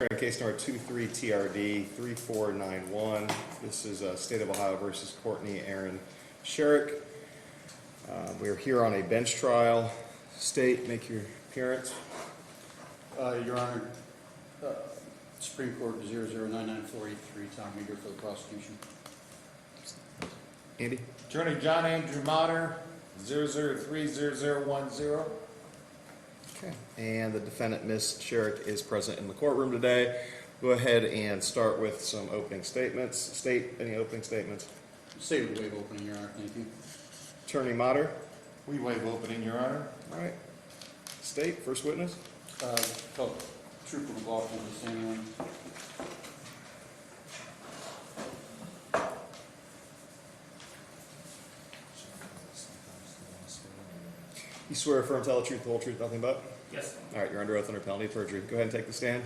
Hearing case number 23TRD3491. This is State of Ohio versus Courtney Aaron Sharrock. We are here on a bench trial. State, make your appearance. Your Honor, Supreme Court 0099483, Tom Meager for the prosecution. Andy? Attorney John Andrew Motter, 0030010. Okay. And the defendant, Ms. Sharrock, is present in the courtroom today. Go ahead and start with some opening statements. State, any opening statements? State would waive opening, Your Honor. Thank you. Attorney Motter? We waive opening, Your Honor. All right. State, first witness. Call Trooper McLaughlin to stand on. You swear affirm tell the truth, the whole truth, nothing but? Yes. All right, you're under oath under penalty of perjury. Go ahead and take the stand.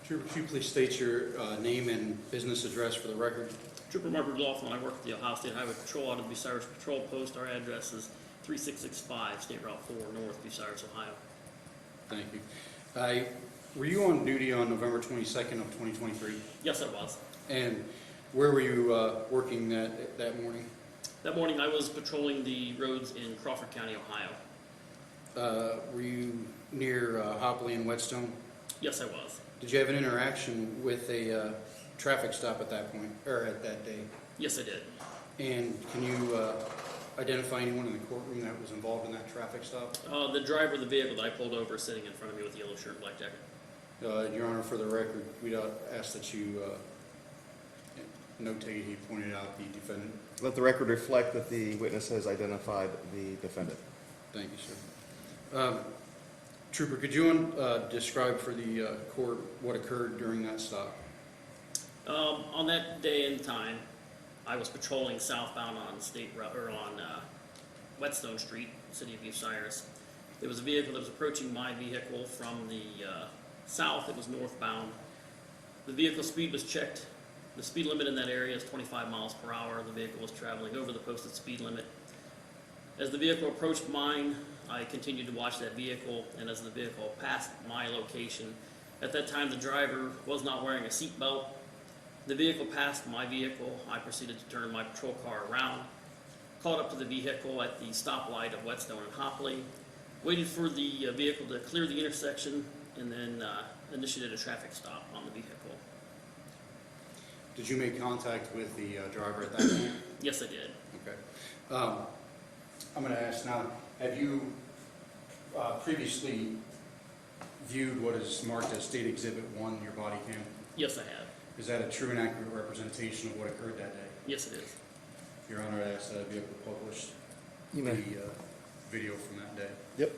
Trooper, could you please state your name and business address for the record? Trooper Mark McLaughlin. I work at the Ohio State Highway Patrol out of the Bucyrus Patrol Post. Our address is 3665 State Route 4 North, Bucyrus, Ohio. Thank you. Were you on duty on November 22nd of 2023? Yes, I was. And where were you working that morning? That morning I was patrolling the roads in Crawford County, Ohio. Were you near Hopley and Whetstone? Yes, I was. Did you have an interaction with a traffic stop at that point, or at that day? Yes, I did. And can you identify anyone in the courtroom that was involved in that traffic stop? The driver of the vehicle that I pulled over is sitting in front of me with a yellow shirt and black jacket. Your Honor, for the record, we'd ask that you notate he pointed out the defendant. Let the record reflect that the witness has identified the defendant. Thank you, sir. Trooper, could you describe for the court what occurred during that stop? On that day and time, I was patrolling southbound on State Route or on Whetstone Street, city of Bucyrus. There was a vehicle that was approaching my vehicle from the south. It was northbound. The vehicle speed was checked. The speed limit in that area is 25 miles per hour. The vehicle was traveling over the posted speed limit. As the vehicle approached mine, I continued to watch that vehicle, and as the vehicle passed my location, at that time the driver was not wearing a seatbelt. The vehicle passed my vehicle. I proceeded to turn my patrol car around, caught up to the vehicle at the stoplight of Whetstone and Hopley, waited for the vehicle to clear the intersection, and then initiated a traffic stop on the vehicle. Did you make contact with the driver at that point? Yes, I did. Okay. I'm going to ask now, have you previously viewed what is marked as State Exhibit 1, your body cam? Yes, I have. Is that a true and accurate representation of what occurred that day? Yes, it is. Your Honor, I ask that I be able to publish You may. the video from that day. Yep.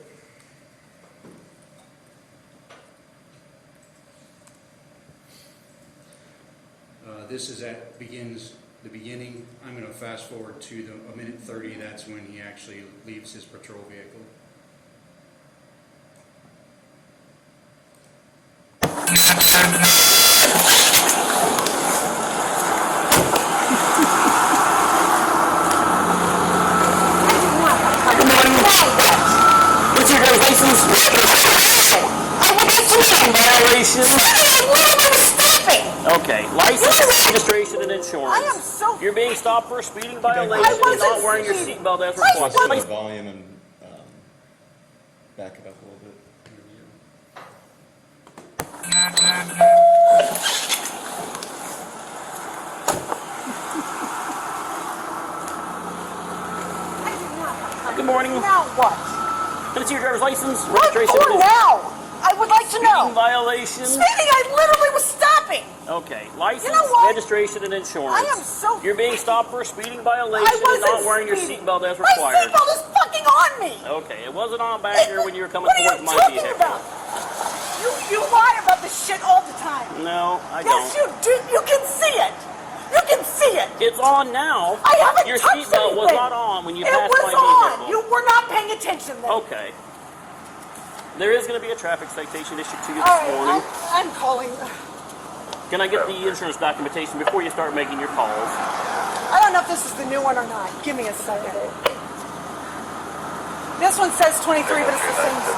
This is begins the beginning. I'm going to fast forward to a minute 30. That's when he actually leaves his patrol vehicle. Good morning. What's your license? I would like to know. Violation. Okay, license, registration, and insurance. I am so. You're being stopped for a speeding violation and wasn't not wearing your speeding. seatbelt as Let's required. turn the volume and back it up a little bit. Good morning. Now what? Can I see your driver's license, What registration, for and now? I would like to speeding know. violation? Speeding, I literally was stopping. Okay, license, You know what? registration, and insurance. I am so. You're being stopped for a speeding violation I and wasn't not wearing your speeding. seatbelt as My required. seatbelt is fucking on me. Okay, it wasn't on back here when you were coming What are towards you my talking vehicle. about? You lie about this shit all the time. No, I Yes, don't. you do. You can see it. You can see it. It's on now. I haven't Your touched seatbelt was anything. not on when you It passed was my on. vehicle. You were not paying attention then. Okay. There is going to be a traffic citation issued to you All this right, morning. I'm calling. Can I get the insurance documentation before you start making your calls? I don't know if this is the new one or not. Give me a second. This one says 23, but it's the same stuff.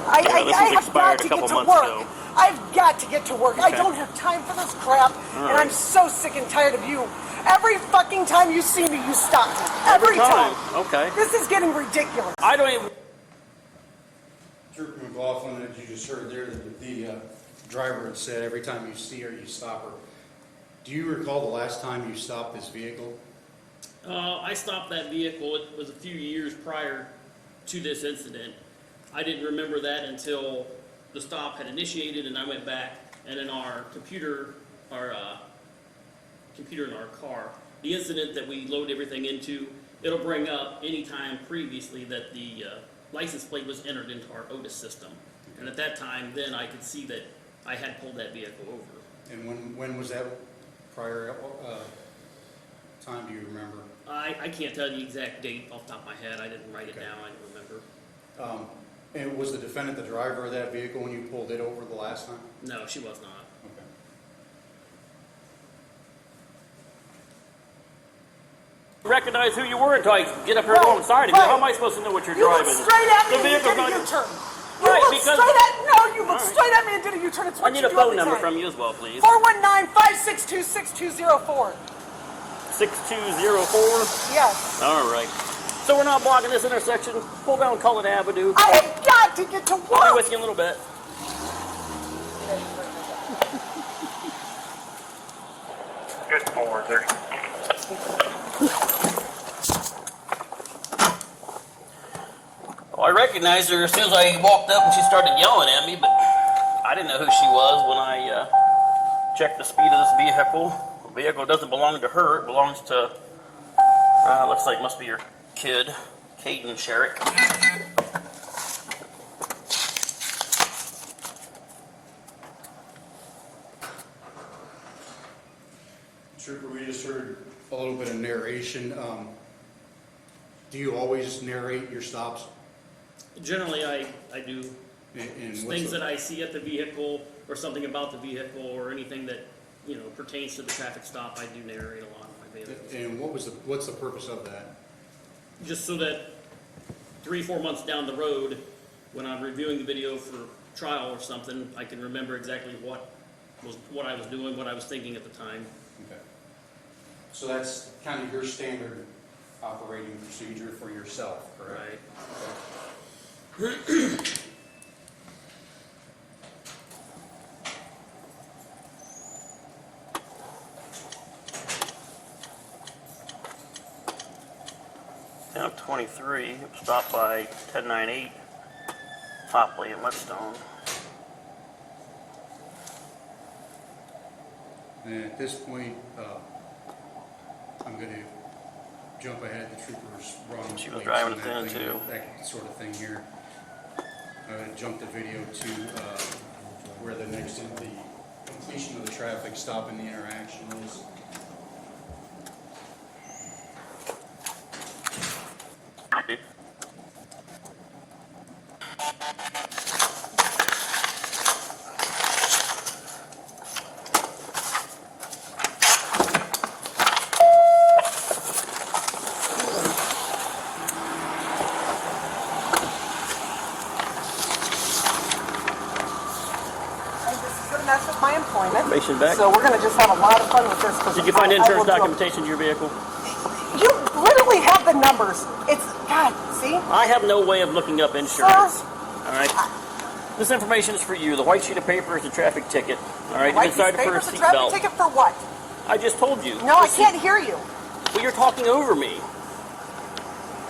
I this was have expired got to a couple get to months work. ago. I've got to get to work. I Okay. don't have time for this crap, and right. I'm so sick and tired of you. Every fucking time you see me, you stop me. Every time. Okay. This is getting ridiculous. I don't even. Trooper McLaughlin, as you just heard there, the driver had said every time you see her, you stop her. Do you recall the last time you stopped this vehicle? I stopped that vehicle. It was a few years prior to this incident. I didn't remember that until the stop had initiated, and I went back, and in our computer in our car, the incident that we load everything into, it'll bring up any time previously that the license plate was entered into our Otis system. And at that time, then I could see that I had pulled that vehicle over. And when was that prior time, do you remember? I can't tell you the exact date off the top of my head. I didn't write it Okay. down. I don't remember. And was the defendant the driver of that vehicle when you pulled it over the last time? No, she was not. Okay. Recognize who you were until I get up here alongside of you. How am I supposed to know what you're You driving? looked straight at me The and you vehicle's did a not- U-turn. Right, You looked because- straight at, no, you looked All right. straight at me and did a U-turn. It's I what need you a do all phone the number time. from you as well, please. 419-562-6204. 6204. Yes. All right. So we're not blocking this intersection. Pull down Cullen Avenue. I have got to get to I'll be work. with you in a little bit. Good 430. Well, I recognized her as soon as I walked up and she started yelling at me, but I didn't know who she was when I checked the speed of this vehicle. The vehicle doesn't belong to her. It belongs to, looks like it must be your kid, Caden Sharrock. Trooper, we just heard a little bit of narration. Do you always narrate your stops? Generally, I do And what's things the- that I see at the vehicle or something about the vehicle or anything that, pertains to the traffic stop. I do narrate a lot of my vehicles. And what's the purpose of that? Just so that 3-4 months down the road, when I'm reviewing the video for trial or something, I can remember exactly what I was doing, what I was thinking at the time. Okay. So that's kind of your standard operating procedure for yourself, correct? Right. Okay. Count 23, stopped by 1098, Hopley and Whetstone. And at this point, I'm going to jump ahead. The troopers running. She was plates driving and it that then, thing, too. That sort of thing here. I'm going to jump the video to where the completion of the traffic stop and the interaction is. And this is going to mess with my employment. Information back. So we're going to just have a lot of fun with this. 'cause Did you find I insurance will do- documentation to your vehicle? You literally have the numbers. It's, God, see? I have no way of looking up insurance. All right. This information is for you. The white sheet of paper is a traffic ticket. All right. White You decided piece of for a paper's a traffic seatbelt. ticket for what? I just told you. No, I can't hear you. Well, you're talking over me.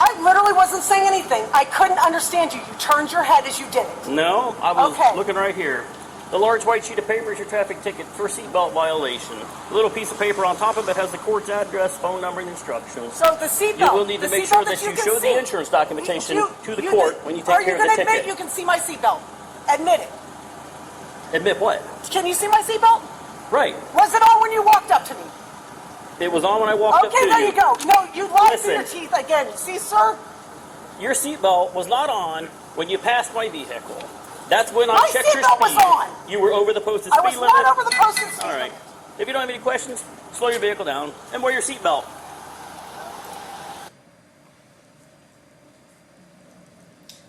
I literally wasn't saying anything. I couldn't understand you. You turned your head as you did it. No, I was Okay. looking right here. The large white sheet of paper is your traffic ticket for seatbelt violation. The little piece of paper on top of it has the court's address, phone number, and instructions. So the seatbelt. You will need to the make sure seatbelt that you can show the see. insurance documentation to the court when you take care of the Are you going to admit ticket. you can see my seatbelt? Admit it. Admit what? Can you see my seatbelt? Right. Was it on when you walked up to me? It was on when I walked up to Okay, there you. you go. No, you lied through your Listen. teeth again. See, sir? Your seatbelt was not on when you passed my vehicle. That's when I My checked your seatbelt speed. was on. You were over the posted I speed was limit. not over the posted speed All right. limit. If you don't have any questions, slow your vehicle down and wear your seatbelt.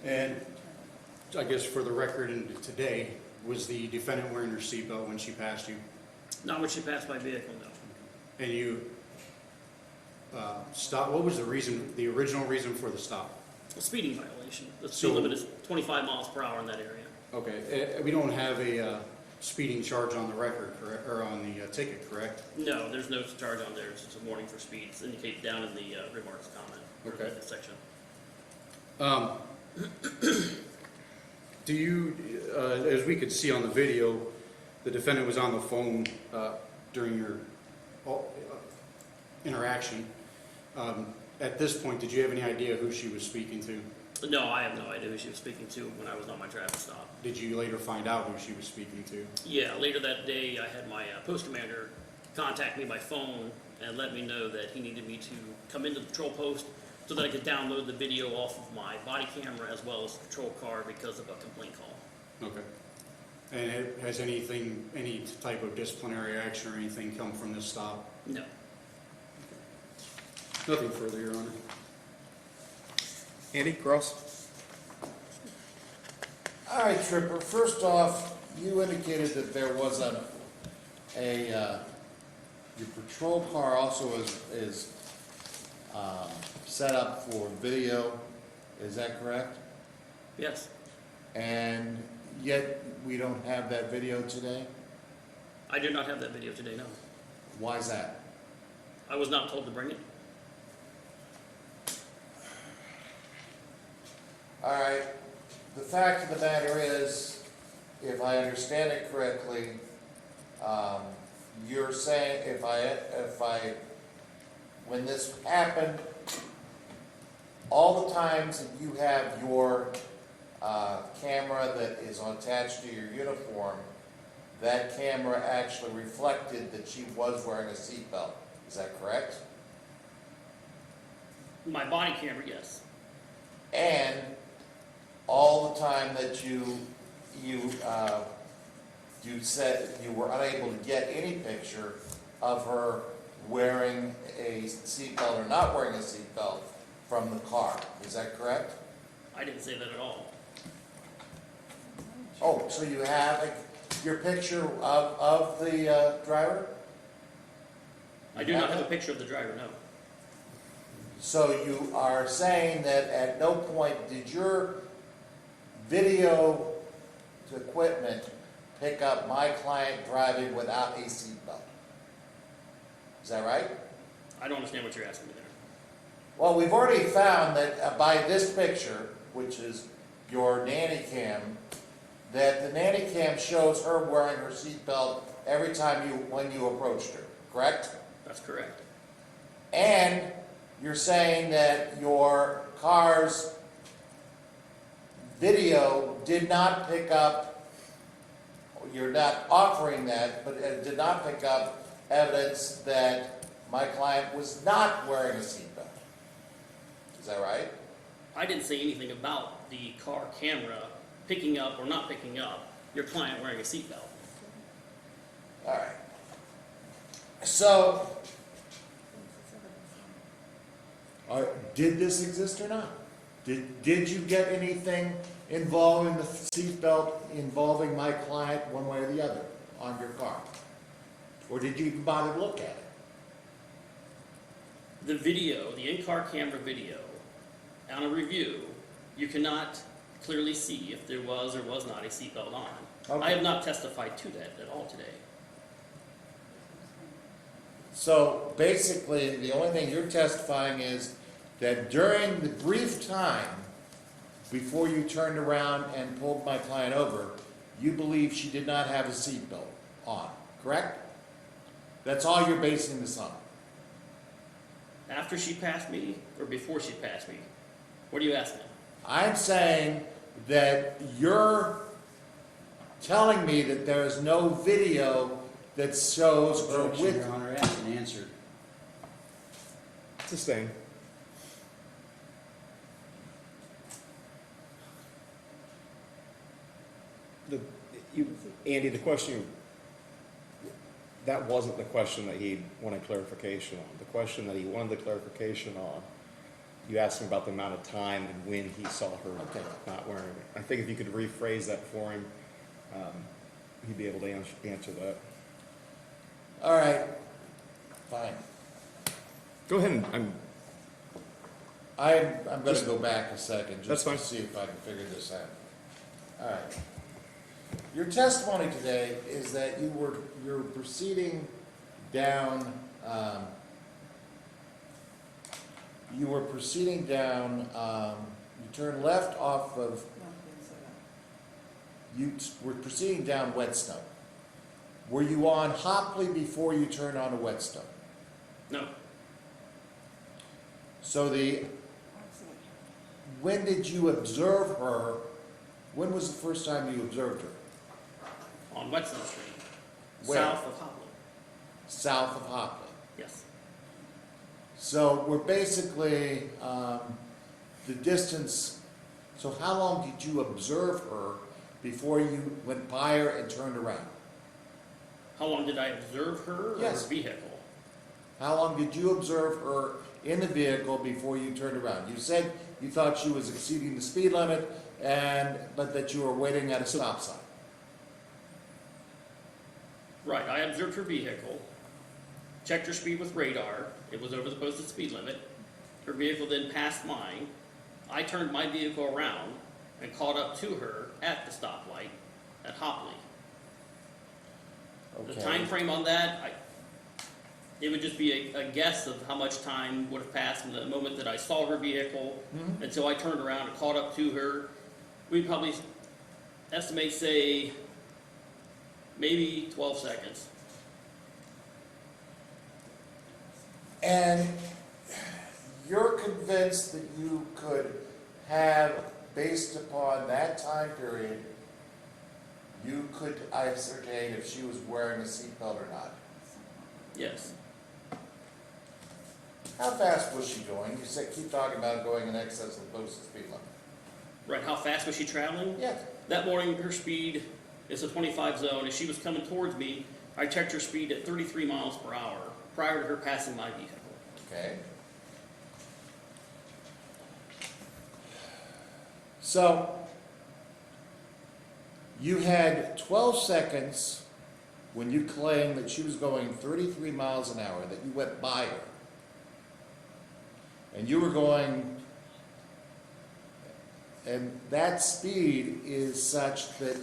And I guess for the record and today, was the defendant wearing her seatbelt when she passed you? Not when she passed my vehicle, no. And you stopped, what was the reason, the original reason for the stop? A speeding violation. The So- speed limit is 25 miles per hour in that area. Okay, we don't have a speeding charge on the record, correct, or on the ticket, correct? No, there's no charge on there. It's just a warning for speed. It's indicated down in the remarks comment. or Okay. the section. Do you, as we could see on the video, the defendant was on the phone during your interaction. At this point, did you have any idea who she was speaking to? No, I have no idea who she was speaking to when I was on my traffic stop. Did you later find out who she was speaking to? Yeah, later that day, I had my post commander contact me by phone and let me know that he needed me to come into the patrol post so that I could download the video off of my body camera as well as the patrol car because of a complaint call. Okay. And has anything, any type of disciplinary action or anything come from this stop? No. Nothing further, Your Honor. Andy, Cross? All right, Tripper, first off, you indicated that there was your patrol car also is set up for video, is that correct? Yes. And yet, we don't have that video today? I do not have that video today, no. Why is that? I was not told to bring it. All right, the fact of the matter is, if I understand it correctly, you're saying when this happened, all the times that you have your camera that is attached to your uniform, that camera actually reflected that she was wearing a seatbelt. Is that correct? My body camera, yes. And all the time that you said you were unable to get any picture of her wearing a seatbelt or not wearing a seatbelt from the car. Is that correct? I didn't say that at all. Oh, so you have your picture of the driver? I do not have a picture of the driver, no. So you are saying that at no point did your video equipment pick up my client driving without a seatbelt? Is that right? I don't understand what you're asking me there. Well, we've already found that by this picture, which is your nanny cam, that the nanny cam shows her wearing her seatbelt every time when you approached her, correct? That's correct. And you're saying that your car's video did not pick up, you're not offering that, but it did not pick up evidence that my client was not wearing a seatbelt. Is that right? I didn't say anything about the car camera picking up or not picking up your client wearing a seatbelt. All right. So, did this exist or not? Did you get anything involving the seatbelt involving my client one way or the other on your car? Or did you even bother to look at it? The video, the in-car camera video, on a review, you cannot clearly see if there was or was not a seatbelt on. Okay. I have not testified to that at all today. So basically, the only thing you're testifying is that during the brief time before you turned around and pulled my client over, you believe she did not have a seatbelt on, correct? That's all you're basing this on. After she passed me or before she passed me? What are you asking? I'm saying that you're telling me that there is no video that shows her Objection, with. Your Honor, asked and answered. Sustained. Andy, the question, that wasn't the question that he wanted clarification on. The question that he wanted the clarification on you asked him about the amount of time and when he saw her Okay. not wearing it. I think if you could rephrase that for him, he'd be able to answer that. All right, fine. Go ahead and, I'm gonna Just- go back a second, That's just to fine. see if I can figure this out. All right. Your testimony today is that you're proceeding down, you turn left off of, you were proceeding down Whetstone. Were you on Hopley before you turned onto Whetstone? No, So when did you observe her? When was the first time you observed her? on Whetstone Street, Where? south of Hopland. South of Hopley. Yes, So we're basically, the distance, so how long did you observe her before you went by her and turned around? how long did I observe her or Yes. her vehicle? How long did you observe her in the vehicle before you turned around? You said you thought she was exceeding the speed limit but that you were waiting at a stop sign. Right, I observed her vehicle, checked her speed with radar, it was over the posted speed limit. Her vehicle then passed mine. I turned my vehicle around and caught up to her at the stoplight at Hopley. The Okay. time frame on that, it would just be a guess of how much time would have passed from the moment that I saw her vehicle Mhm. until I turned around and caught up to her. We'd probably estimate, say, maybe 12 seconds. And you're convinced that you could have, based upon that time period, you could ascertain if she was wearing a seatbelt or not? Yes. How fast was she going? You said, keep talking about going in excess of the posted speed limit. Right, how fast was she traveling? Yeah. That morning, her speed is a 25 zone. As she was coming towards me, I checked her speed at 33 miles per hour prior to her passing my vehicle. Okay. So, you had 12 seconds when you claimed that she was going 33 miles an hour, that you went by her. And you were going, and that speed is such that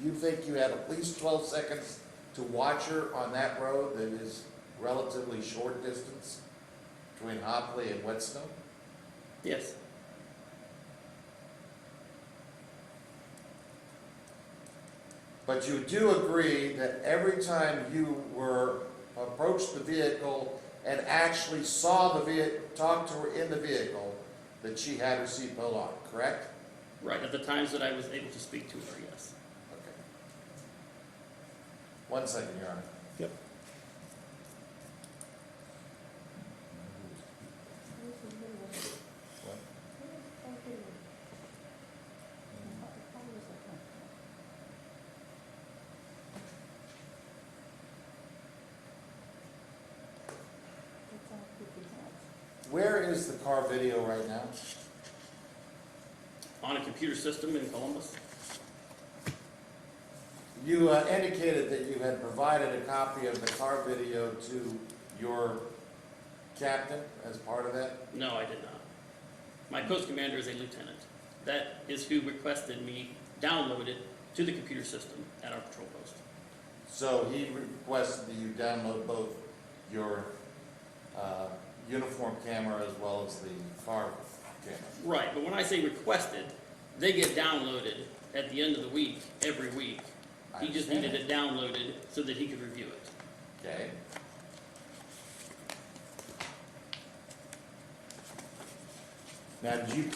you think you had at least 12 seconds to watch her on that road that is relatively short distance between Hopley and Whetstone? Yes. But you do agree that every time you approached the vehicle and actually saw the vehicle, talked to her in the vehicle, that she had her seatbelt on, correct? Right, at the times that I was able to speak to her, yes. Okay. 1 second, Your Honor. yep. What? Where is the car video right now? On a computer system in Columbus? You indicated that you had provided a copy of the car video to your captain as part of that? No, I did not. My post commander is a lieutenant. That is who requested me download it to the computer system at our patrol post. So he requested that you download both your uniform camera as well as the car camera. Right, but when I say requested, they get downloaded at the end of the week, every week. I He just understand needed it downloaded so that he could review it. Okay. Now, did you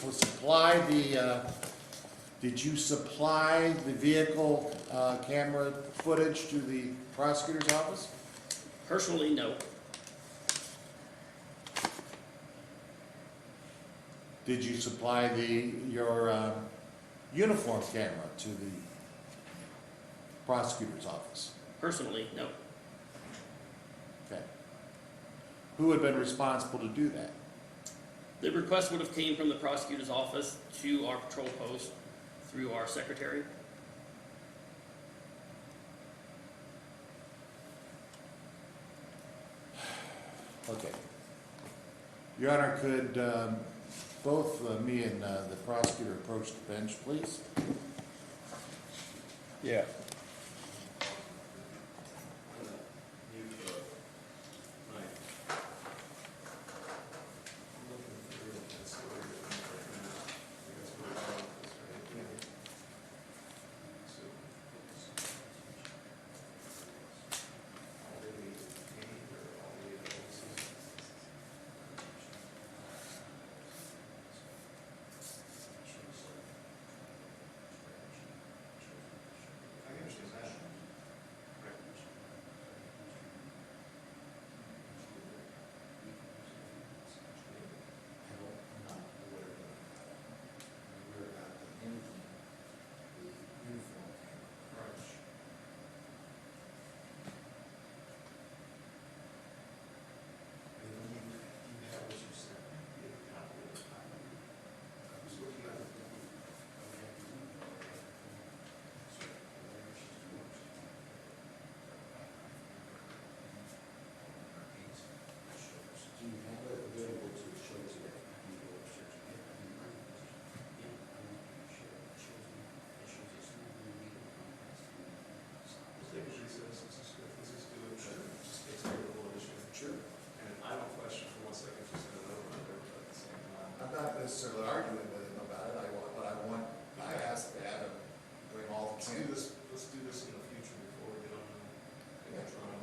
supply the vehicle camera footage to the prosecutor's office? Personally, no. Did you supply your uniform camera to the prosecutor's office? Personally, no. Okay. Who had been responsible to do that? The request would have came from the prosecutor's office to our patrol post through our secretary. Okay. Your Honor, could both me and the prosecutor approach the bench, please? Yeah. I'm not necessarily arguing with him about it. I asked to have him bring all the plans. Let's do this in the future before we get on the trial.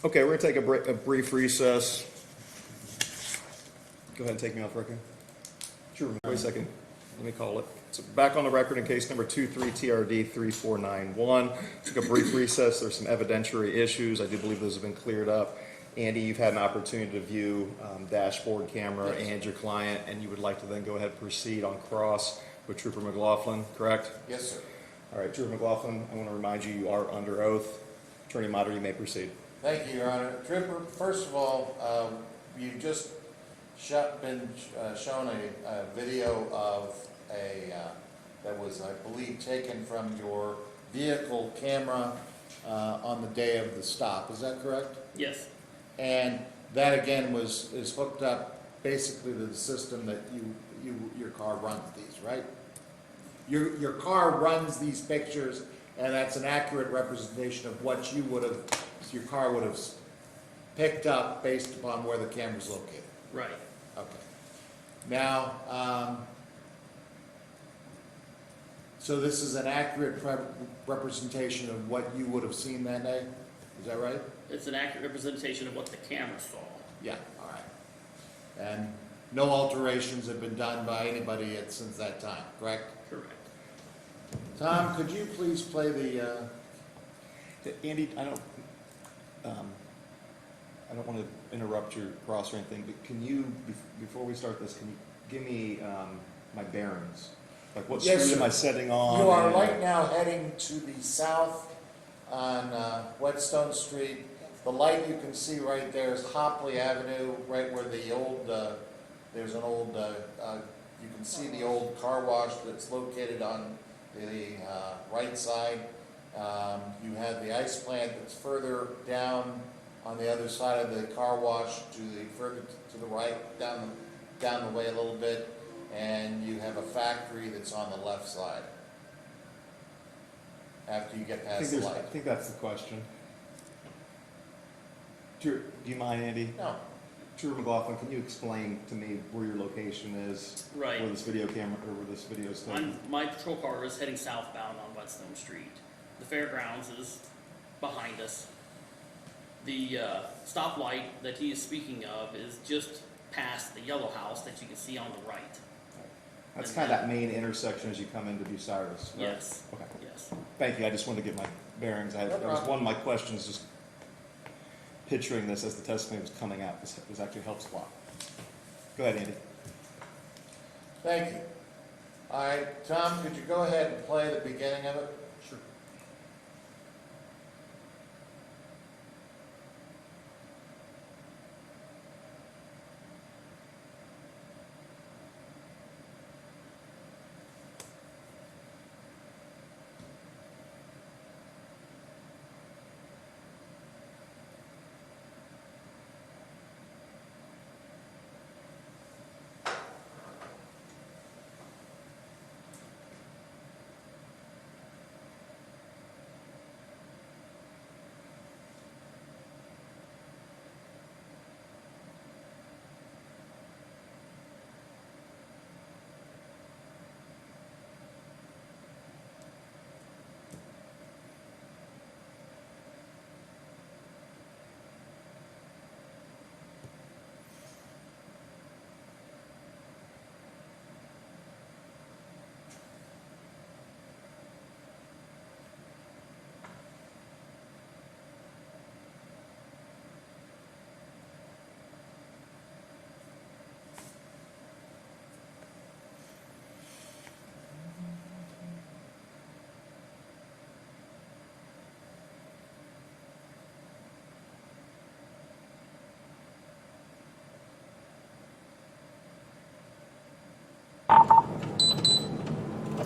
Okay, we're gonna take a brief recess. Go ahead and take me off record. Sure, wait a second. Let me call it. So back on the record in case number 23TRD3491. Took a brief recess. There's some evidentiary issues. I do believe those have been cleared up. Andy, you've had an opportunity to view dashboard camera and your client, and you would like to then go ahead and proceed on cross with Trooper McLaughlin, correct? Yes, sir. All right, Trooper McLaughlin, I want to remind you, you are under oath. Attorney Motter, you may proceed. Thank you, Your Honor. Trooper, first of all, you just been shown a video of that was, I believe, taken from your vehicle camera on the day of the stop. Is that correct? Yes, And that again is hooked up basically to the system that your car runs these, right? Your car runs these pictures, and that's an accurate representation of what your car would have picked up based upon where the camera's located. right. Okay. Now, so this is an accurate representation of what you would have seen that day? Is that right? It's an accurate representation of what the camera saw. Yeah, all right. And no alterations have been done by anybody since that time, correct? Correct. Tom, could you please play the, Andy, I don't want to interrupt your cross or anything, but can you, before we start this, can you give me my bearings? Like what Yes, street am sir. I setting on? you are and- right now heading to the south on Whetstone Street. The light you can see right there is Hopley Avenue, right where the old, there's an old, you can see the old car wash that's located on the right side. You have the ice plant that's further down on the other side of the car wash further to the right, down the way a little bit. And you have a factory that's on the left side after you get past the I light. think that's the question. Do you mind, Andy? No, Trooper McLaughlin, can you explain to me where your location is? Right. Where this video camera, or where this video is taken? My patrol car is heading southbound on Whetstone Street. The fairgrounds is behind us. The stoplight that he is speaking of is just past the yellow house that you can see on the right. That's kind of that main intersection as you come into Bucyrus, right? Yes. Okay. Yes. Thank you. I just wanted to get my bearings. No That was problem. one of my questions, just picturing this as the testimony was coming out. This actually helps a lot. Go ahead, Andy. thank you. All right, Tom, could you go ahead and play the beginning of it? Sure.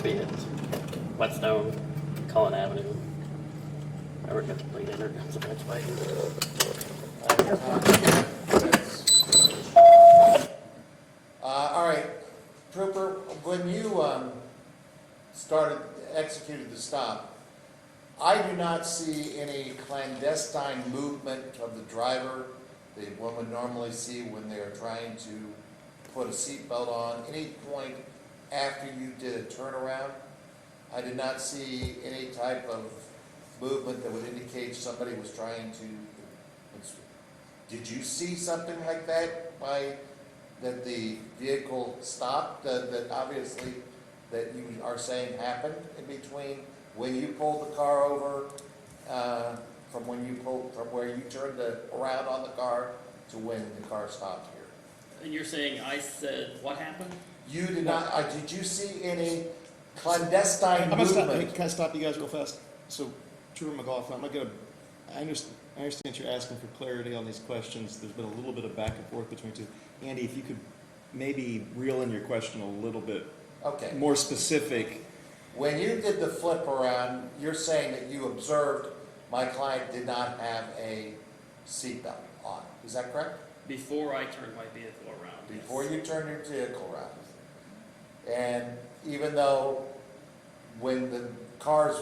be at Whetstone, Cullen Avenue. I work at the plate entered, so that's why. All right, Trooper, when you executed the stop, I do not see any clandestine movement of the driver that one would normally see when they are trying to put a seatbelt on. Any point after you did a turnaround, I did not see any type of movement that would indicate somebody was trying to. Did you see something like that that the vehicle stopped, that obviously that you are saying happened in between when you pulled the car over, from where you turned around on the car to when the car stopped here? And you're saying I said what happened? You did not, did you see any clandestine I'm gonna stop, movement? can I stop you guys real fast? So, Trooper McLaughlin, I understand you're asking for clarity on these questions. There's been a little bit of back and forth between two. Andy, if you could maybe reel in your question a little bit Okay. more specific. When you did the flip around, you're saying that you observed my client did not have a seatbelt on. Is that correct? Before I turned my vehicle around. yes. Before you turned your vehicle around. And even though when the car's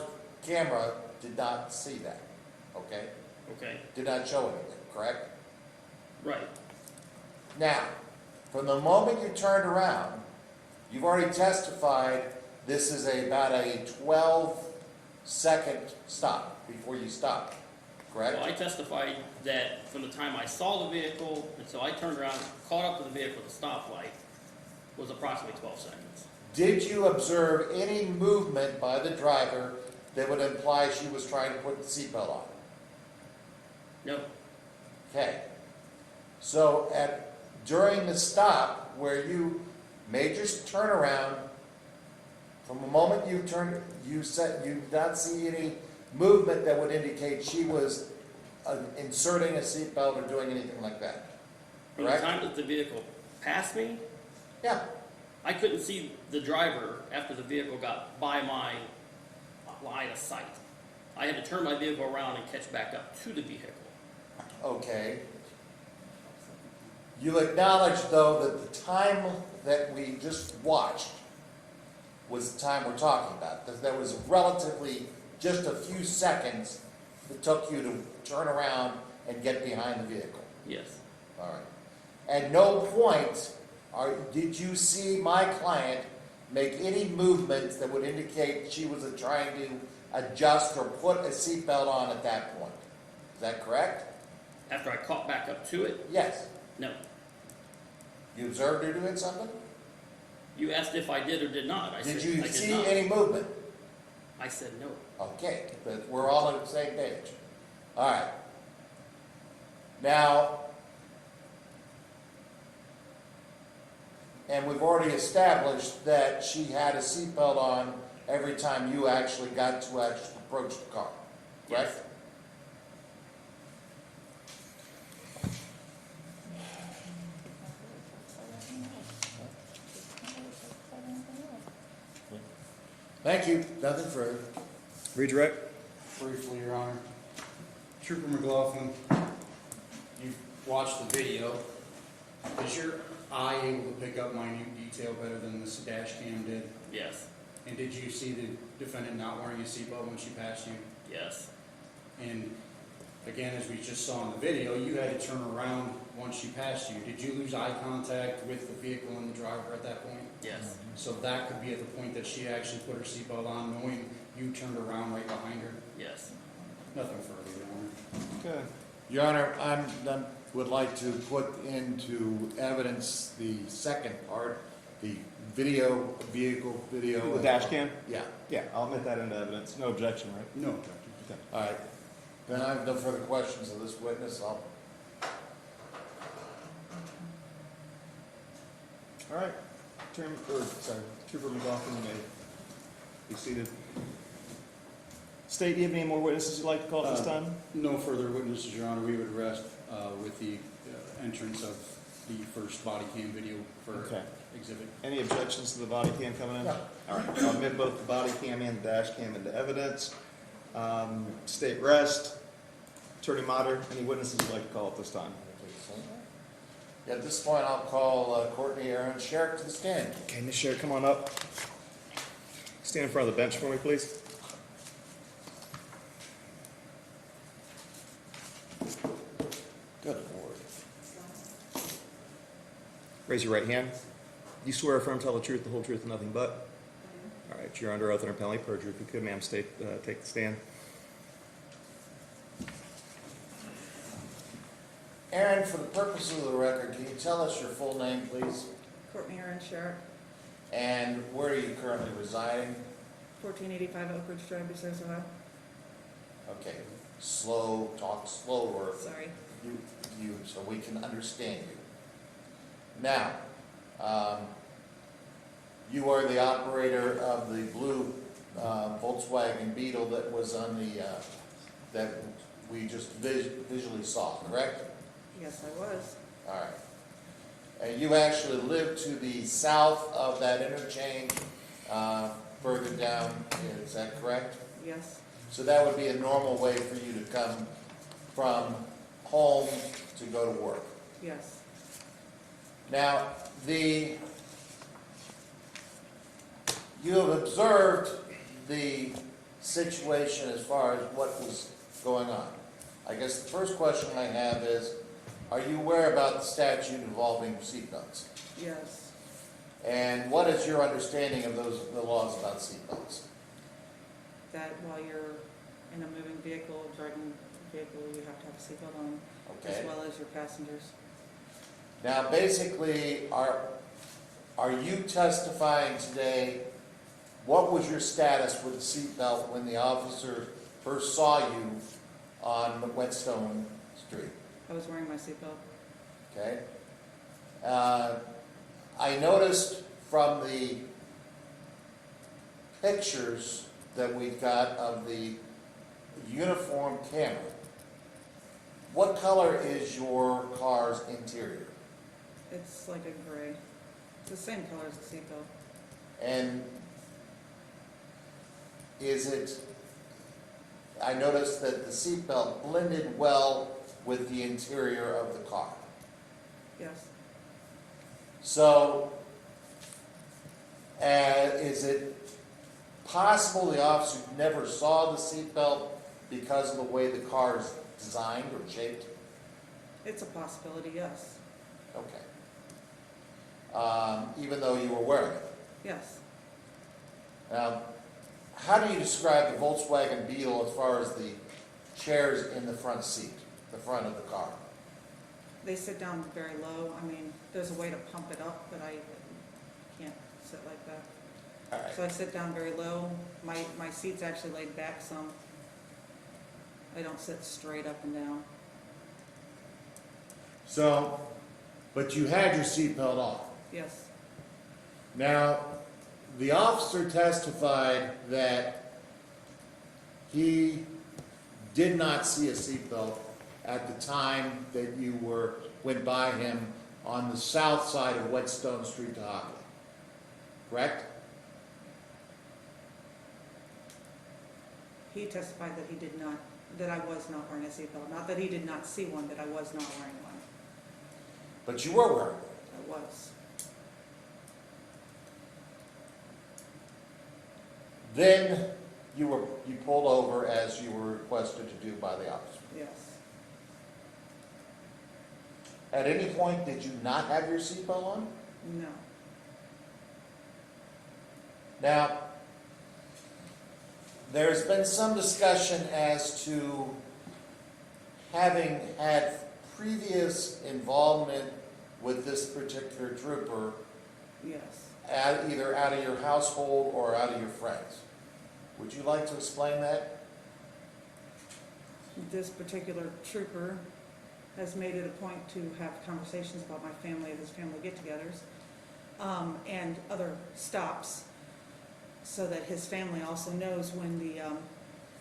camera did not see that, okay? Okay, Did not show anything, correct? right. Now, from the moment you turned around, you've already testified this is about a 12-second stop before you stop, correct? Well, I testified that from the time I saw the vehicle until I turned around, caught up to the vehicle at the stoplight, was approximately 12 seconds. Did you observe any movement by the driver that would imply she was trying to put the seatbelt on? No, Okay. So during the stop where you made your turnaround, from the moment you turned, you said you did not see any movement that would indicate she was inserting a seatbelt or doing anything like that, from the correct? time that the vehicle passed me, Yeah. I couldn't see the driver after the vehicle got by my line of sight. I had to turn my vehicle around and catch back up to the vehicle. Okay. You acknowledge, though, that the time that we just watched was the time we're talking about, because there was relatively just a few seconds that took you to turn around and get behind the vehicle. Yes, All right. At no point did you see my client make any movements that would indicate she was trying to adjust or put a seatbelt on at that point. Is that correct? after I caught back up to it, Yes. no. You observed her doing something? You asked if I did or did not. I Did said you I did see not. any movement? I said no. Okay, but we're all on the same page. All right. Now, and we've already established that she had a seatbelt on every time you actually got to approach the car, correct? Yes. Thank you. Nothing further. Redirect? Briefly, Your Honor. Trooper McLaughlin, you've watched the video. Is your eye able to pick up minute detail better than the dash cam did? Yes. And did you see the defendant not wearing a seatbelt when she passed you? Yes. And again, as we just saw in the video, you had to turn around once she passed you. Did you lose eye contact with the vehicle and the driver at that point? Yes. So that could be at the point that she actually put her seatbelt on, knowing you turned around right behind her? Yes. Nothing further, Your Honor. Okay. Your Honor, I would like to put into evidence the second part, the vehicle video. The dash cam? Yeah. Yeah, I'll admit that into evidence. No objection, right? No objection. Okay. All right. Then I have no further questions of this witness. All right. Trooper McLaughlin, you may be seated. State, do you have any more witnesses you'd like to call at this time? No further witnesses, Your Honor. We would rest with the entrance of the first body cam video for Okay. exhibit. Any objections to the body cam coming in? No. All right, I'll admit both the body cam and the dash cam into evidence. State rest. Attorney Motter, any witnesses you'd like to call at this time? At this point, I'll call Courtney Aaron Sharrock to the stand. Okay, Ms. Sharrock, come on up. Stand in front of the bench for me, please. Good Lord. Raise your right hand. You swear or affirm to tell the truth, the whole truth, and nothing but? All right, you're under oath under penalty of perjury. If you could, ma'am, take the stand. Aaron, for the purposes of the record, can you tell us your full name, please? Courtney Aaron Sharrock, And where are you currently residing? 1485 Oak Ridge Drive, Bucyrus, Ohio. Okay, talk slower, Sorry. so we can understand you. Now, you are the operator of the blue Volkswagen Beetle that was on the, that we just visually saw, correct? Yes, I was. All right. And you actually live to the south of that interchange, further down, is that correct? Yes. So that would be a normal way for you to come from home to go to work. Yes. Now, you have observed the situation as far as what was going on. I guess the first question I have is, are you aware about the statute involving seatbelts? Yes. And what is your understanding of the laws about seatbelts? That while you're in a moving vehicle, driving vehicle, you have to have a seatbelt on, Okay. as well as your passengers. Now, basically, are you testifying today, what was your status with the seatbelt when the officer first saw you on Whetstone Street? I was wearing my seatbelt. Okay? I noticed from the pictures that we got of the uniform camera, what color is your car's interior? It's like a gray. It's the same color as the seatbelt. And is it, I noticed that the seatbelt blended well with the interior of the car. Yes. So, is it possible the officer never saw the seatbelt because of the way the car is designed or shaped? It's a possibility, yes. Okay. Even though you were wearing it. Yes. Now, how do you describe the Volkswagen Beetle as far as the chairs in the front seat, the front of the car? They sit down very low. I mean, there's a way to pump it up, but I can't sit like that. All right. So I sit down very low. My seat's actually laid back some. I don't sit straight up and down. So, but you had your seatbelt on. Yes. Now, the officer testified that he did not see a seatbelt at the time that you went by him on the south side of Whetstone Street to Hockley. Correct? He testified that he did not, that I was not wearing a seatbelt. Not that he did not see one, that I was not wearing one. But you were wearing one. I was. Then you pulled over as you were requested to do by the officer. Yes. At any point, did you not have your seatbelt on? No. Now, there's been some discussion as to having had previous involvement with this particular trooper, Yes. either out of your household or out of your friends. Would you like to explain that? This particular trooper has made it a point to have conversations about my family at his family get-togethers, and other stops, so that his family also knows when the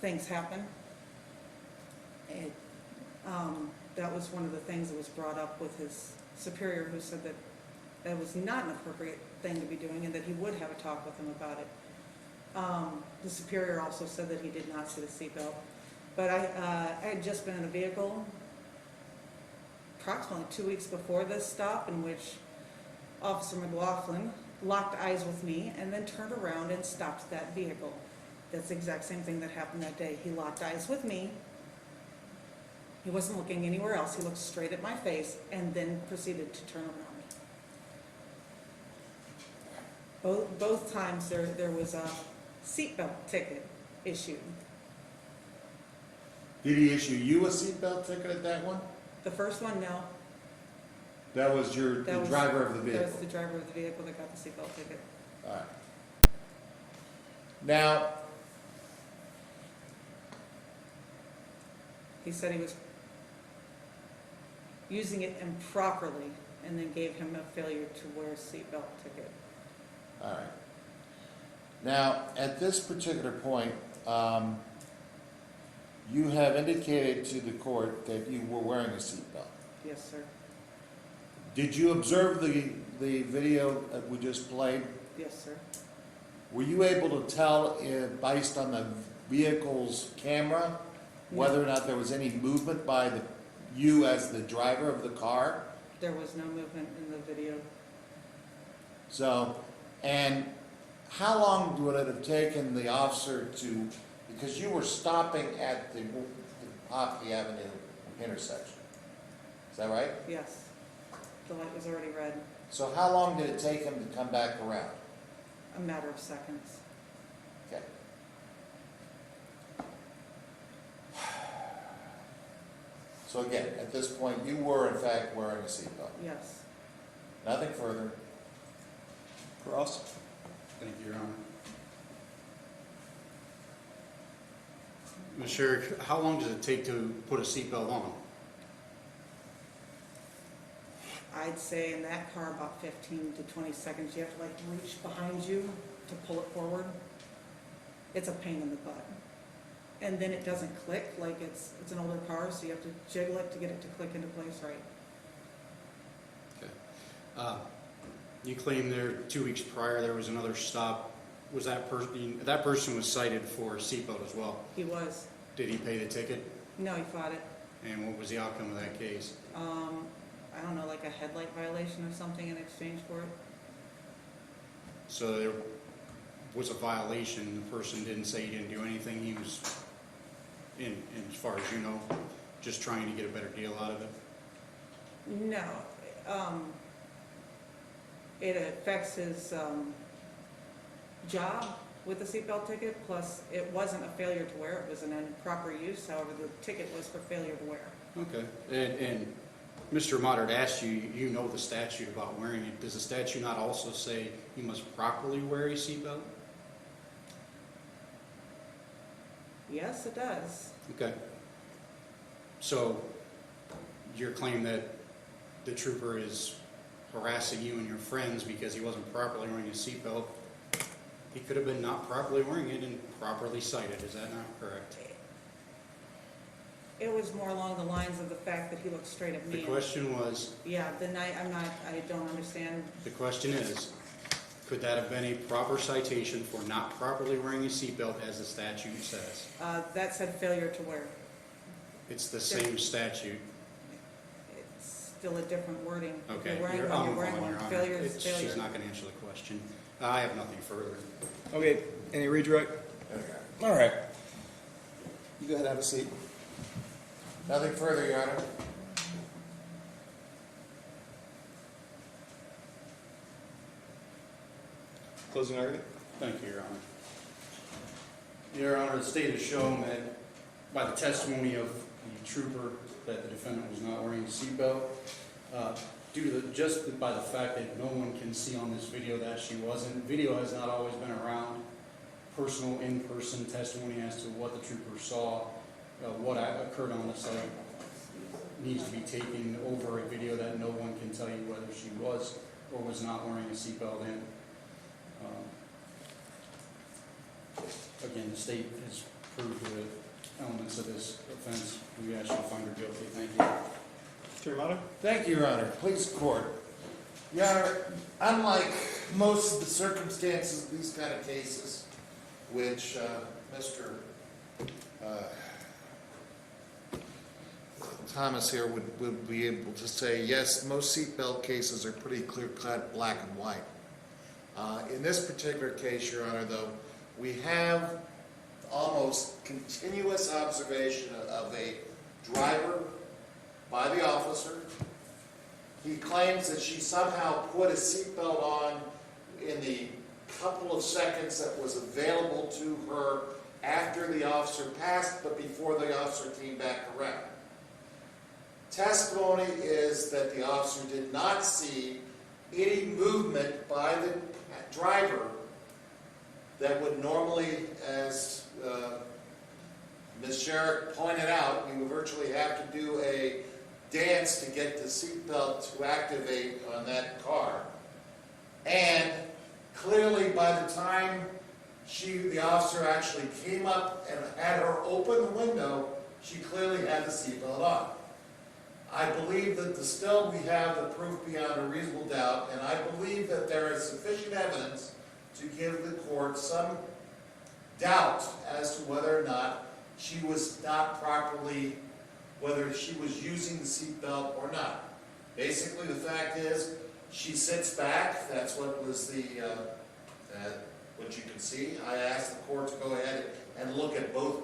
things happen. That was one of the things that was brought up with his superior who said that that was not an appropriate thing to be doing and that he would have a talk with him about it. The superior also said that he did not see the seatbelt. But I had just been in a vehicle approximately 2 weeks before this stop in which Officer McLaughlin locked eyes with me and then turned around and stopped that vehicle. That's the exact same thing that happened that day. He locked eyes with me. He wasn't looking anywhere else. He looked straight at my face and then proceeded to turn around. Both times there was a seatbelt ticket issued. Did he issue you a seatbelt ticket at that one? The first one, no. That was the driver of the That was vehicle? the driver of the vehicle that got the seatbelt ticket. All right. Now, He said he was using it improperly and then gave him a failure to wear a seatbelt ticket. all right. Now, at this particular point, you have indicated to the court that you were wearing a seatbelt. Yes, sir. Did you observe the video that we just played? Yes, sir. Were you able to tell, based on the vehicle's camera, whether or not there was any movement by you as the driver of the car? There was no movement in the video. So, and how long would it have taken the officer to, because you were stopping at the Poppy Avenue intersection, is that right? Yes. The light was already red. So how long did it take him to come back around? A matter of seconds. Okay. So again, at this point, you were in fact wearing a seatbelt. Yes. Nothing further. Cross? Thank you, Your Honor. Ms. Sharrock, how long does it take to put a seatbelt on? I'd say in that car about 15 to 20 seconds. You have to like reach behind you to pull it forward. It's a pain in the butt. And then it doesn't click, like it's an older car, so you have to jiggle it to get it to click into place right. Okay. You claim there 2 weeks prior there was another stop. Was that person was cited for a seatbelt as well? He was. Did he pay the ticket? No, he fought it. And what was the outcome of that case? I don't know, like a headlight violation or something in exchange for it. So there was a violation. The person didn't say he didn't do anything. He was, in as far as you know, just trying to get a better deal out of it. No. It affects his job with the seatbelt ticket, plus it wasn't a failure to wear, it was an improper use. However, the ticket was for failure to wear. Okay. And Mr. Moddard asked you, you know the statute about wearing it. Does the statute not also say you must properly wear a seatbelt? Yes, it does. Okay. So your claim that the trooper is harassing you and your friends because he wasn't properly wearing his seatbelt, he could have been not properly wearing it and properly cited. Is that not correct? It was more along the lines of the fact that he looked straight at me. The question was, Yeah, then I don't understand. the question is, could that have been a proper citation for not properly wearing a seatbelt as the statute says? That said failure to wear. It's the same statute. It's still a different wording. If Okay, you're wearing you're one, on you're wearing Your one. Honor. Failure is failure. She's not going to answer the question. I have nothing further. Okay, any redirect? All right. You go ahead and have a seat. Nothing further, Your Honor. Closing argument? Thank you, Your Honor. Your Honor, the state has shown that by the testimony of the trooper that the defendant was not wearing a seatbelt, due to just by the fact that no one can see on this video that she wasn't. Video has not always been around. Personal, in-person testimony as to what the trooper saw, what occurred on the site needs to be taken over a video that no one can tell you whether she was or was not wearing a seatbelt in. Again, the state has proved the elements of this offense. We ask you to find her guilty. Thank you. Mr. Yamato? Thank you, Your Honor. Please, court. Your Honor, unlike most of the circumstances of these kind of cases, which Mr. Thomas here would be able to say, yes, most seatbelt cases are pretty clear-cut, black and white. In this particular case, Your Honor, though, we have almost continuous observation of a driver by the officer. He claims that she somehow put a seatbelt on in the couple of seconds that was available to her after the officer passed, but before the officer came back around. Testimony is that the officer did not see any movement by the driver that would normally, as Ms. Sharrock pointed out, we would virtually have to do a dance to get the seatbelt to activate on that car. And clearly by the time the officer actually came up and had her open the window, she clearly had the seatbelt on. I believe that still we have the proof beyond a reasonable doubt, and I believe that there is sufficient evidence to give the court some doubt as to whether or not she was not properly, whether she was using the seatbelt or not. Basically, the fact is, she sits back. That's what was what you can see. I asked the court to go ahead and look at both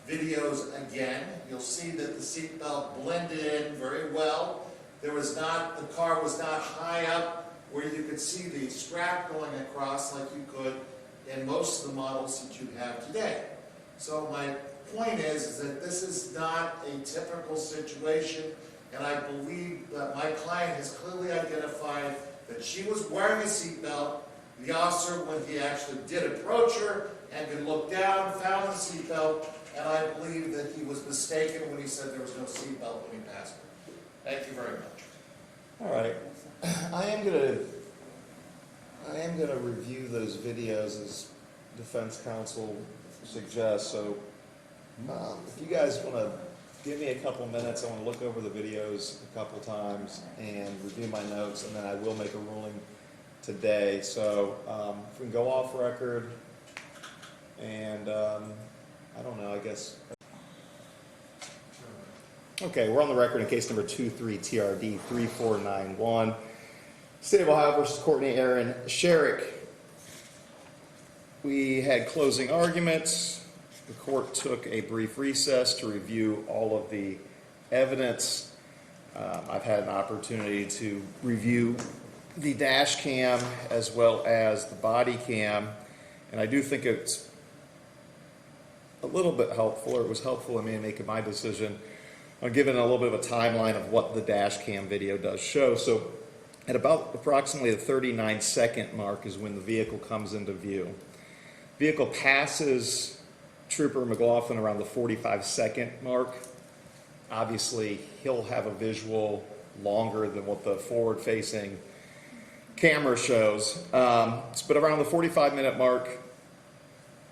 videos again. You'll see that the seatbelt blended in very well. The car was not high up where you could see the strap going across like you could in most of the models that you have today. So my point is that this is not a typical situation, and I believe that my client has clearly identified that she was wearing a seatbelt. The officer, when he actually did approach her and could look down, found the seatbelt, and I believe that he was mistaken when he said there was no seatbelt when he passed her. Thank you very much. All right. I am gonna review those videos as defense counsel suggests. So if you guys want to give me a couple minutes, I want to look over the videos a couple times and review my notes, and then I will make a ruling today. So if we can go off record, and I don't know, I guess. Okay, we're on the record in case number 23TRD 3491. State of Ohio versus Courtney Aaron Sharrock. We had closing arguments. The court took a brief recess to review all of the evidence. I've had an opportunity to review the dash cam as well as the body cam, and I do think it's a little bit helpful, or it was helpful in me making my decision on giving a little bit of a timeline of what the dash cam video does show. So at about approximately the 39-second mark is when the vehicle comes into view. Vehicle passes Trooper McLaughlin around the 45-second mark. Obviously, he'll have a visual longer than what the forward-facing camera shows. But around the 45-minute mark,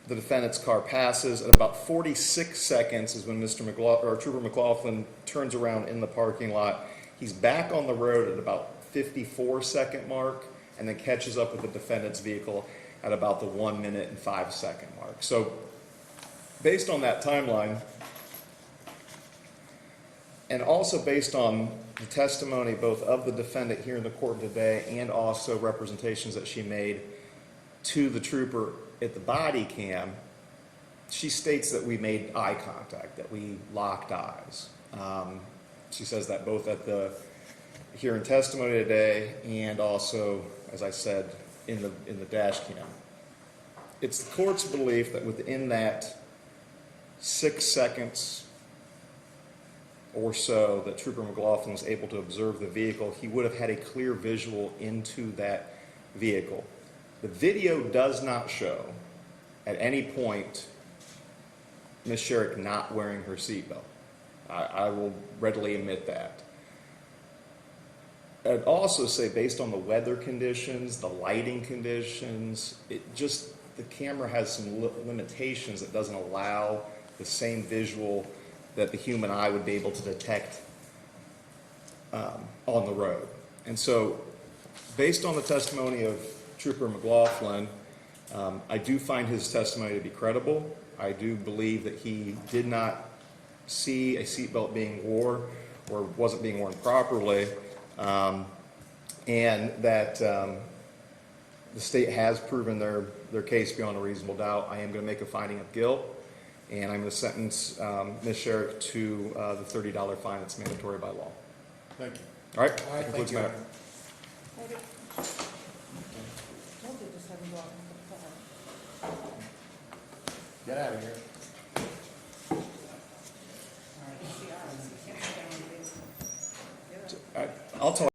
the defendant's car passes. At about 46 seconds is when Trooper McLaughlin turns around in the parking lot. He's back on the road at about 54-second mark, and then catches up with the defendant's vehicle at about the 1 minute and 5 second mark. So based on that timeline, and also based on the testimony both of the defendant here in the court today and also representations that she made to the trooper at the body cam, she states that we made eye contact, that we locked eyes. She says that both at the hearing testimony today and also, as I said, in the dash cam. It's the court's belief that within that 6 seconds or so that Trooper McLaughlin was able to observe the vehicle, he would have had a clear visual into that vehicle. The video does not show at any point Ms. Sharrock not wearing her seatbelt. I will readily admit that. I'd also say, based on the weather conditions, the lighting conditions, the camera has some limitations that doesn't allow the same visual that the human eye would be able to detect on the road. And so, based on the testimony of Trooper McLaughlin, I do find his testimony to be credible. I do believe that he did not see a seatbelt being worn or wasn't being worn properly, and that the state has proven their case beyond a reasonable doubt. I am going to make a finding of guilt, and I'm going to sentence Ms. Sharrock to the $30 fine that's mandatory by law. Thank you. All right? All right, That thank concludes you. my- Told you just have him go out and put the car. Get out of here. All right, see, I can't stay on the basement. Get up. I'll tell